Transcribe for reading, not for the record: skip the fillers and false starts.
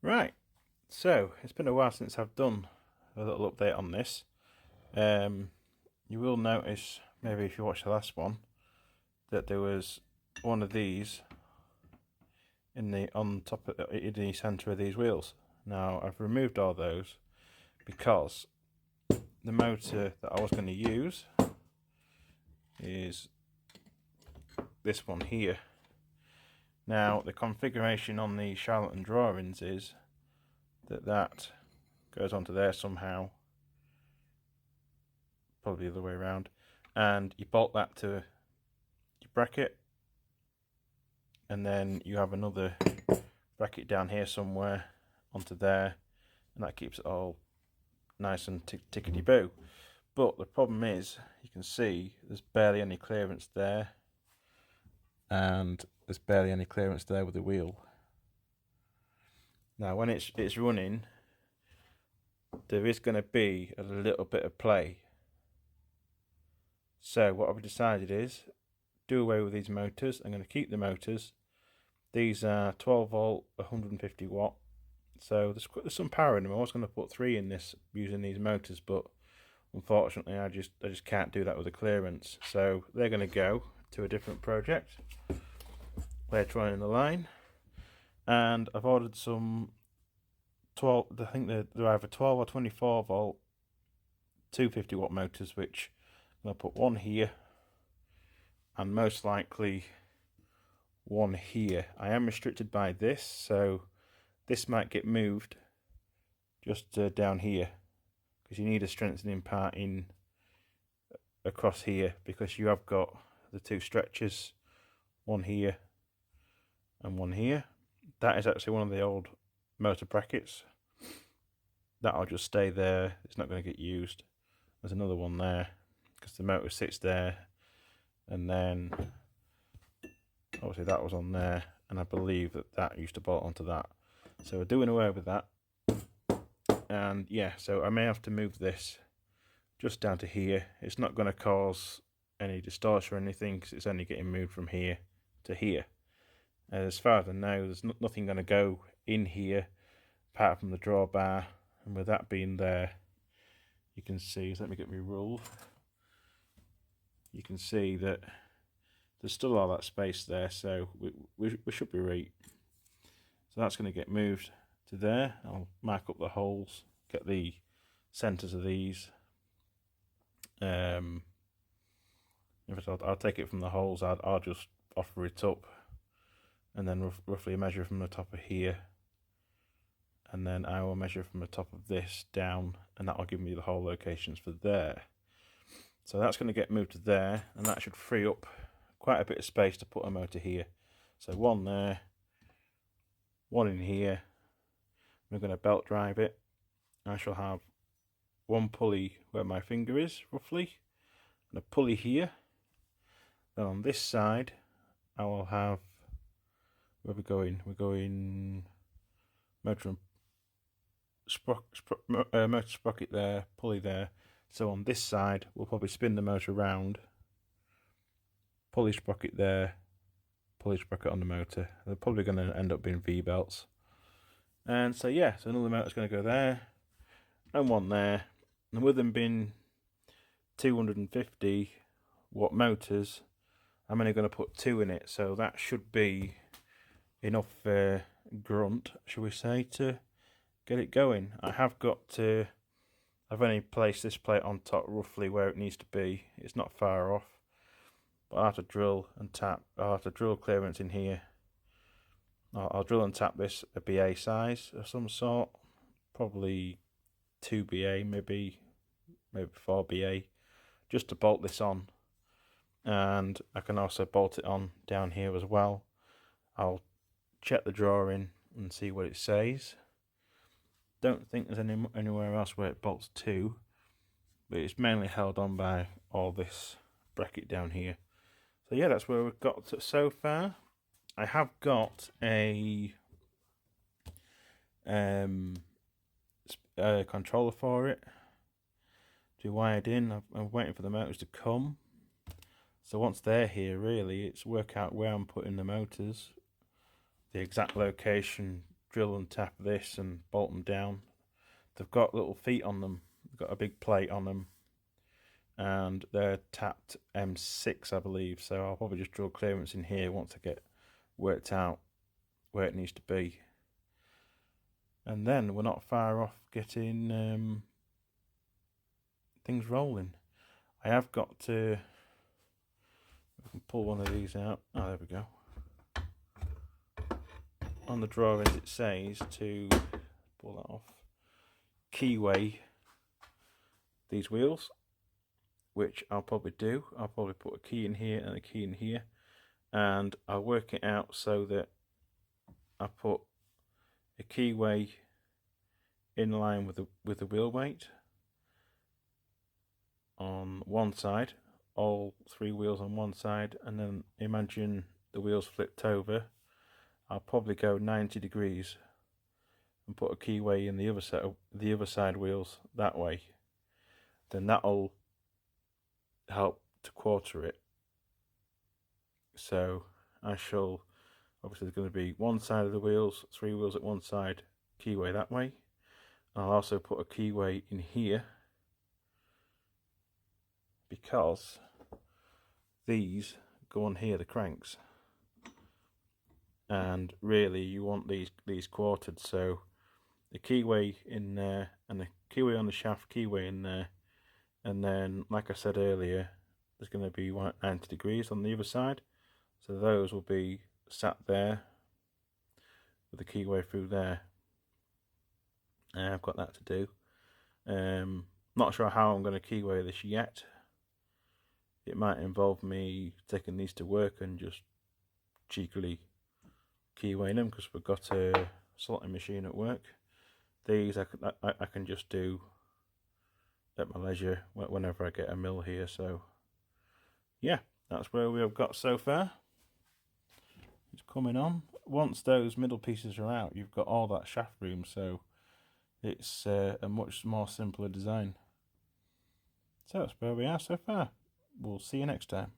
Right, so it's been a while since I've done a little update on this. You will notice, maybe if you watched the last one, that there was one of these on top of in the centre of these wheels. Now I've removed all those because the motor that I was going to use is this one here. Now the configuration on the charlatan drawings is that goes onto there somehow, probably the other way around, and you bolt that to your bracket, and then you have another bracket down here somewhere onto there, and that keeps it all nice and tickety-boo. But the problem is, you can see there's barely any clearance there, and there's barely any clearance there with the wheel. Now when it's running, there is going to be a little bit of play. So what I've decided is do away with these motors. I'm going to keep the motors. These are 12 volt, 150 watt. So there's some power in them. I was going to put 3 in this using these motors, but unfortunately I just can't do that with the clearance. So they're going to go to a different project later on in the line. And I've ordered some 12, I think they're either 12 or 24 volt 250 watt motors, which I'm going to put one here and most likely one here. I am restricted by this, so this might get moved just down here, because you need a strengthening part in across here, because you have got the 2 stretchers, one here and one here. That is actually one of the old motor brackets. That'll just stay there, it's not going to get used. There's another one there, because the motor sits there, and then obviously that was on there, and I believe that used to bolt onto that. So we're doing away with that. And yeah, so I may have to move this just down to here. It's not going to cause any distortion or anything, because it's only getting moved from here to here. As far as I know, there's nothing going to go in here apart from the drawbar, and with that being there, you can see, so let me get my rule. You can see that there's still all that space there, so we should be right. So that's going to get moved to there. I'll mark up the holes, get the centres of these. I'll take it from the holes. I'll just offer it up, and then roughly measure from the top of here, and then I will measure from the top of this down, and that will give me the hole locations for there. So that's going to get moved to there, and that should free up quite a bit of space to put a motor here. So one there, one in here. We're going to belt drive it. I shall have one pulley where my finger is, roughly, and a pulley here. Then on this side, I will have, where are we going? We're going motor sprocket there, pulley there. So on this side, we'll probably spin the motor around, pulley sprocket there, pulley sprocket on the motor. They're probably going to end up being V-belts. And so yeah, so another motor's going to go there, and one there. And with them being 250 watt motors, I'm only going to put 2 in it, so that should be enough grunt, shall we say, to get it going. I've only placed this plate on top roughly where it needs to be. It's not far off, but I'll have to drill and tap. I'll have to drill clearance in here. I'll drill and tap this a BA size of some sort, probably 2 BA, maybe 4 BA, just to bolt this on. And I can also bolt it on down here as well. I'll check the drawing and see what it says. Don't think there's anywhere else where it bolts to, but it's mainly held on by all this bracket down here. So yeah, that's where we've got to so far. I have got a controller for it to be wired in. I'm waiting for the motors to come. So once they're here, really, it's work out where I'm putting the motors, the exact location, drill and tap this and bolt them down. They've got little feet on them. They've got a big plate on them, and they're tapped M6, I believe. So I'll probably just drill clearance in here once I get worked out where it needs to be. And then we're not far off getting things rolling. I have got to, I can pull one of these out. Oh, there we go. On the drawings it says to pull that off, keyway these wheels, which I'll probably do. I'll probably put a key in here and a key in here, and I'll work it out so that I put a keyway in line with the wheel weight on one side, all 3 wheels on one side, and then imagine the wheels flipped over. I'll probably go 90 degrees and put a keyway in the other side wheels that way. Then that'll help to quarter it. So I shall, obviously there's going to be one side of the wheels, 3 wheels at one side, keyway that way. I'll also put a keyway in here, because these go on here, the cranks, and really you want these quartered. So the keyway in there and the keyway on the shaft, keyway in there, and then like I said earlier, there's going to be 90 degrees on the other side, so those will be sat there with the keyway through there. And I've got that to do. Not sure how I'm going to keyway this yet. It might involve me taking these to work and just cheekily keywaying them, because we've got a slotting machine at work. These I can just do at my leisure whenever I get a mill here. So yeah, that's where we have got so far. It's coming on. Once those middle pieces are out, you've got all that shaft room, so it's a much more simpler design. So that's where we are so far. We'll see you next time.